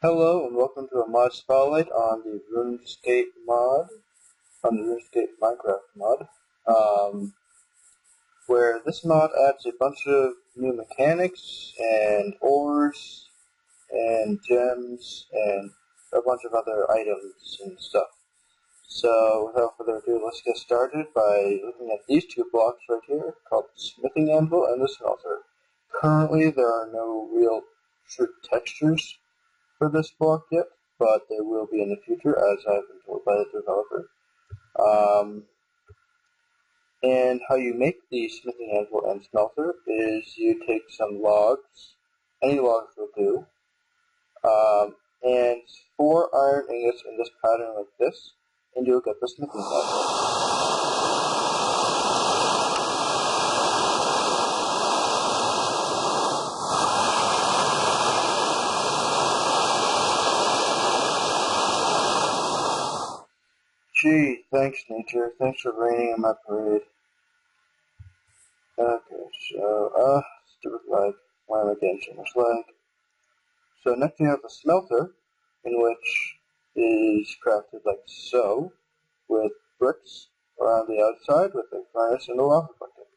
Hello and welcome to a mod spotlight on the RuneScape mod, on the RuneScape Minecraft mod, where this mod adds a bunch of new mechanics and ores and gems and a bunch of other items and stuff. So without further ado, let's get started by looking at these two blocks right here called the smithing anvil and the smelter. Currently there are no real true textures for this block yet, but there will be in the future, as I've been told by the developer. And how you make the smithing anvil and smelter is you take some logs, any logs will do, and 4 iron ingots in this pattern like this, and you'll get the smithing anvil. Gee, thanks nature, thanks for raining on my parade. Okay, so, stupid lag. Why am I getting so much lag? So next we have the smelter, in which is crafted like so, with bricks around the outside with a furnace and a lava bucket.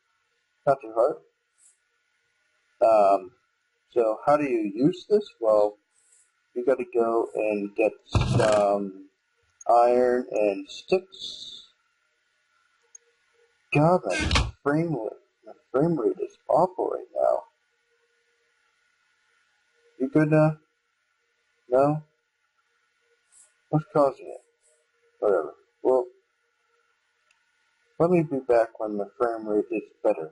Not too hard. So how do you use this? Well, you gotta go and get some iron and sticks. God, my frame rate is awful right now. You good now? No? What's causing it? Whatever. Well, let me be back when my frame rate is better.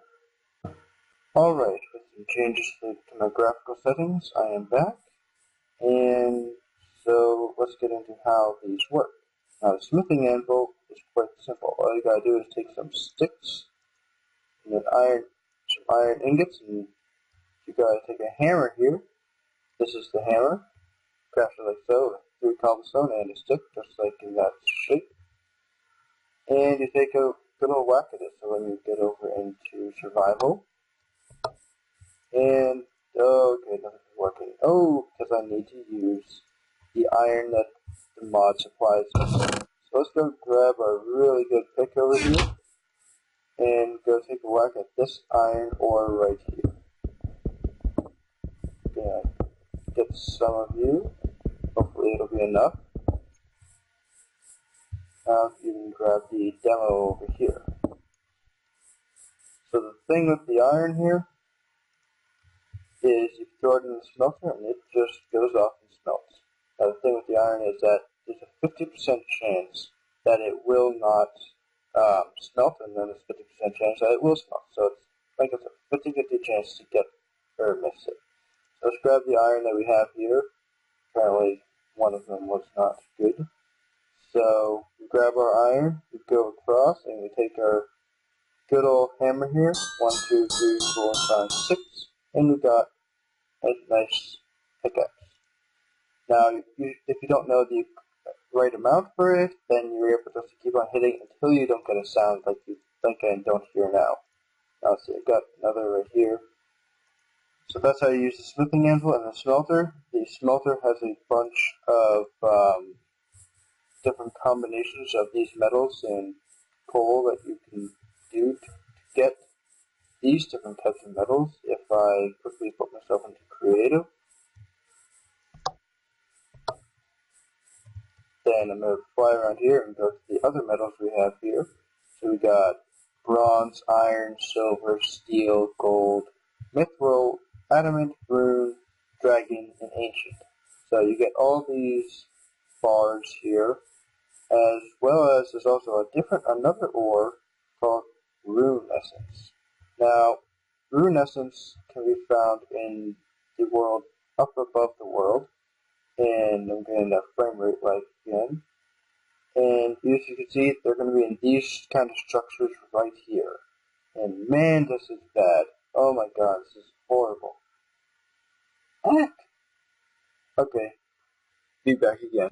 Alright, with some changes to my graphical settings, I am back. And so let's get into how these work. Now the smithing anvil is quite simple. All you gotta do is take some sticks and then some iron ingots, and you gotta take a hammer here. This is the hammer, crafted like so, with 3 cobblestone and a stick, just like in that shape. And you take a good old whack at it. So when you get over into survival, and okay, nothing's working. Oh, because I need to use the iron that the mod supplies us. So let's go grab a really good pick over here and go take a whack at this iron ore right here. Yeah, get some of you. Hopefully it'll be enough. Now you can grab the demo over here. So the thing with the iron here is you throw it in the smelter and it just goes off and smelts. Now the thing with the iron is that there's a 50% chance that it will not smelt, and then there's a 50% chance that it will smelt. So it's like it's a 50-50 chance to get or miss it. So let's grab the iron that we have here. Apparently one of them was not good. So we grab our iron, we go across, and we take our good old hammer here. 1, 2, 3, 4, 5, 6. And we got a nice pickaxe. Now, if you don't know the right amount for it, then you're able just to keep on hitting until you don't get a sound like I don't hear now. Now let's see, I got another right here. So that's how you use the smithing anvil and the smelter. The smelter has a bunch of different combinations of these metals and coal that you can do to get these different types of metals. If I quickly put myself into creative, then I'm going to fly around here and go to the other metals we have here. So we got bronze, iron, silver, steel, gold, mithril, adamant, rune, dragon, and ancient. So you get all these bars here, as well as there's also another ore called Rune essence. Now, Rune essence can be found in the world up above the world, and I'm getting that frame rate like again. And as you can see, they're going to be in these kind of structures right here. And man, this is bad. Oh my god, this is horrible. Heck! Okay, be back again.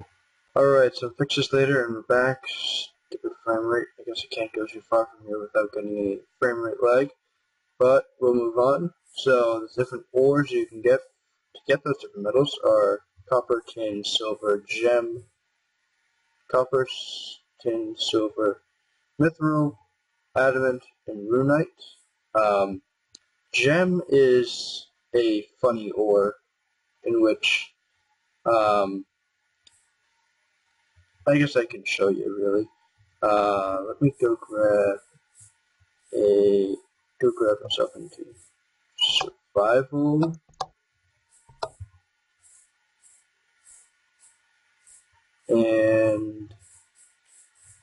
Alright, so fixes later and we're back. Stupid frame rate. I guess I can't go too far from here without getting a frame rate lag. But we'll move on. So the different ores you can get to get those different metals are copper, tin, silver, gem, copper, tin, silver, mithril, adamant, and runite. Gem is a funny ore in which, I guess I can show you really. Let me go grab myself into survival. And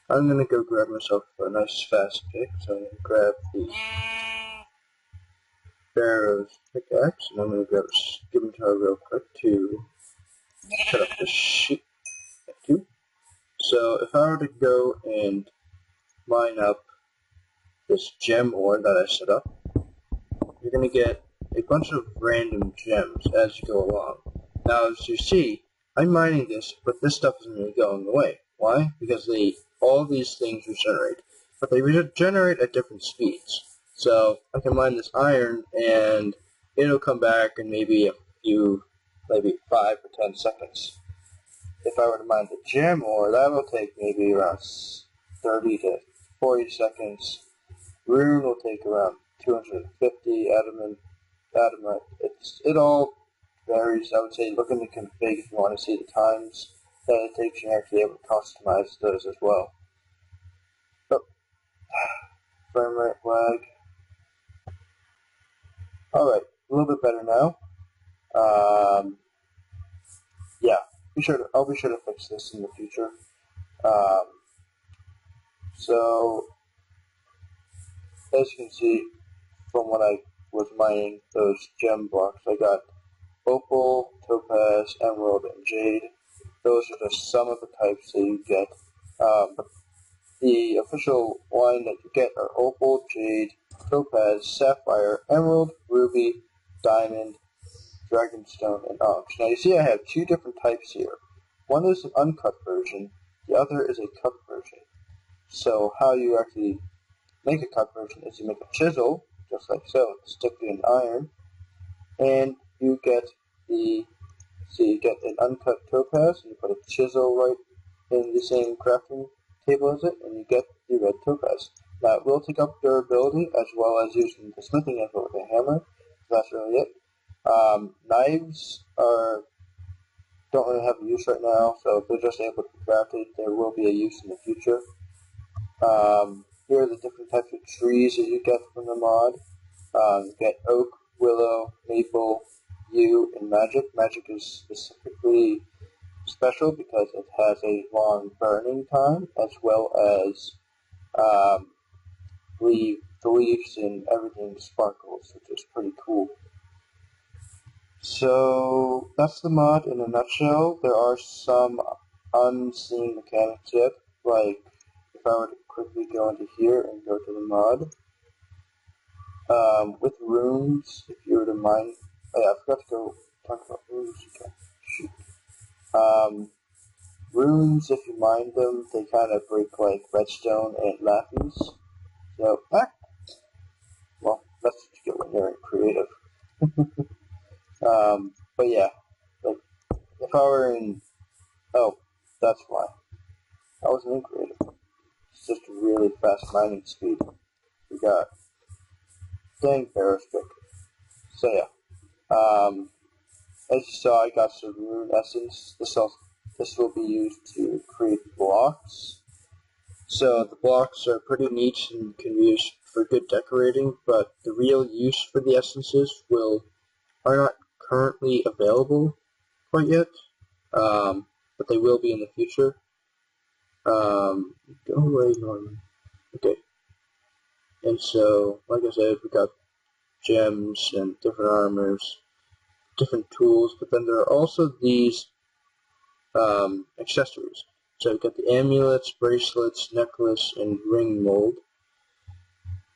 I'm gonna go grab myself a nice fast pick, so I'm gonna grab the Pharaoh's pickaxe, and I'm gonna grab a scimitar real quick to set up the sheep. Too. So if I were to go and mine up this gem ore that I set up, you're gonna get a bunch of random gems as you go along. Now, as you see, I'm mining this, but this stuff isn't really going away. Why? Because all these things regenerate, but they regenerate at different speeds. So I can mine this iron, and it'll come back in maybe 5 or 10 seconds. If I were to mine the gem ore, that will take maybe around 30 to 40 seconds. Rune will take around 250. Adamant. It all varies. I would say look in the config if you want to see the times that it takes. You're actually able to customize those as well. Oh, frame rate lag. Alright, a little bit better now. Yeah, I'll be sure to fix this in the future. So, as you can see from when I was mining those gem blocks, I got opal, topaz, emerald, and jade. Those are just some of the types that you get. But the official line that you get are opal, jade, topaz, sapphire, emerald, ruby, diamond, dragonstone, and onyx. Now you see I have two different types here. One is an uncut version, the other is a cut version. So how you actually make a cut version is you make a chisel, just like so, stick it in iron, and you get an uncut topaz, and you put a chisel right in the same crafting table as it, and you get the red topaz. Now it will take up durability as well as using the smithing input with a hammer. So that's really it. Knives don't really have a use right now, so if they're just able to be crafted, there will be a use in the future. Here are the different types of trees that you get from the mod. You get oak, willow, maple, yew, and magic. Magic is specifically special because it has a long burning time, as well as the leaves and everything sparkles, which is pretty cool. So that's the mod in a nutshell. There are some unseen mechanics yet, like if I were to quickly go into here and go to the mod. With runes, if you were to mine, I forgot to go talk about runes. Okay, shoot. Runes, if you mine them, they kind of break like redstone and lapis. So, well, that's what you get when you're in creative. But yeah, like, if I were in, oh, that's why. I wasn't in creative. It's just a really fast mining speed. We got, dang, Barrowstick. So yeah, as you saw, I got some rune essence. This will be used to create blocks. So the blocks are pretty neat and can be used for good decorating, but the real use for the essences are not currently available quite yet, but they will be in the future. Go away, Norman. Okay. And so, like I said, we got gems and different armors, different tools, but then there are also these accessories. So we've got the amulets, bracelets, necklace, and ring mold.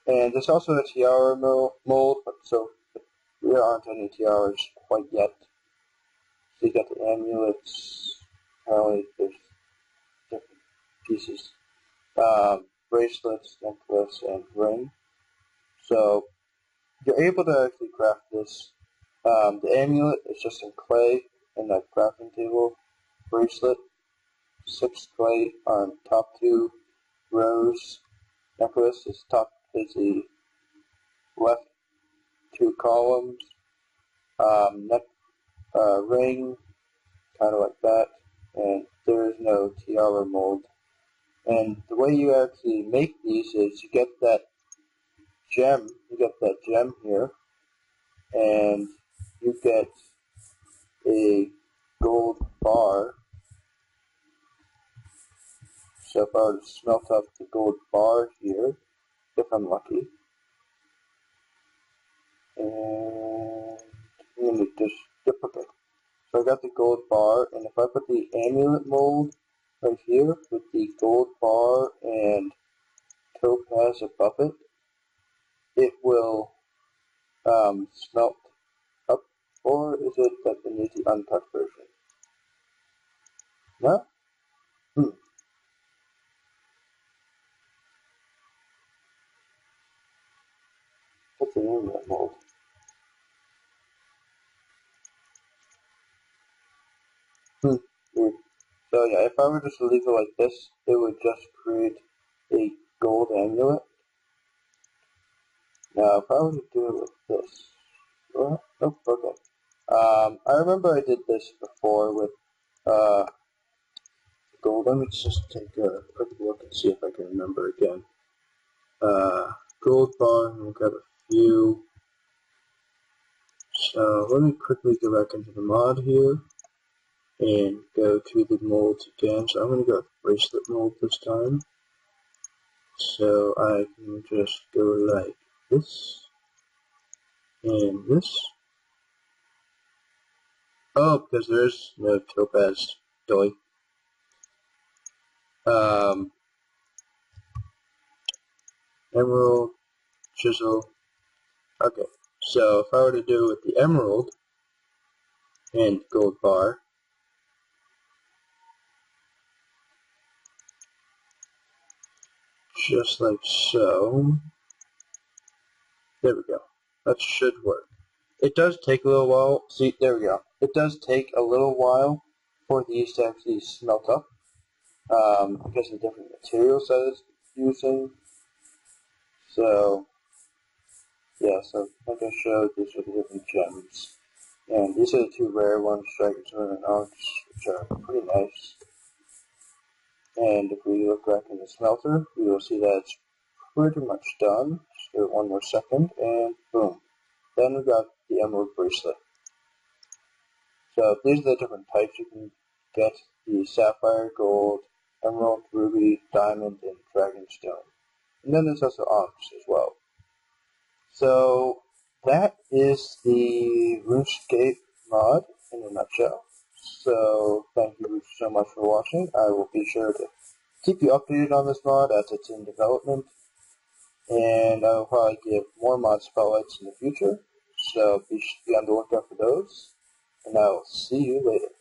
And there's also a tiara mold, but there aren't any tiaras quite yet. So you got the amulets, apparently there's different pieces. Bracelets, necklace, and ring. So you're able to actually craft this. The amulet is just in clay, in that crafting table bracelet. 6 clay on top 2 rows. Necklace is the left 2 columns. Ring, kind of like that. And there is no tiara mold. And the way you actually make these is you get that gem here, and you get a gold bar. So if I were to smelt up the gold bar here, if I'm lucky, and I'm going to just okay. So I got the gold bar, and if I put the amulet mold right here with the gold bar and topaz above it, it will smelt up, or is it that it needs the uncut version? No? What's the name of that mold? Weird. So yeah, if I were just to leave it like this, it would just create a gold amulet. Now, if I were to do it with this, well, nope, okay. I remember I did this before with gold. Let me just take a quick look and see if I can remember again. Gold bar, and we'll grab a few. So let me quickly go back into the mod here and go to the molds again. So I'm going to go with bracelet mold this time. So I can just go like this and this. Oh, because there's no topaz doy. Emerald, chisel. Okay, so if I were to do it with the emerald and gold bar, just like so. There we go. That should work. It does take a little while. See, there we go. It does take a little while for these to actually smelt up because of the different materials that it's using. So, yeah, so like I showed, these are the different gems. And these are the 2 rare ones, Dragon Sword and Onyx, which are pretty nice. And if we look back in the smelter, we will see that it's pretty much done. Just give it one more second, and boom. Then we got the emerald bracelet. So these are the different types you can get: the sapphire, gold, emerald, ruby, diamond, and dragonstone. And then there's also onyx as well. So that is the RuneScape mod in a nutshell. So thank you so much for watching. I will be sure to keep you updated on this mod as it's in development, and I will probably give more mod spotlights in the future, so be on the lookout for those, and I will see you later.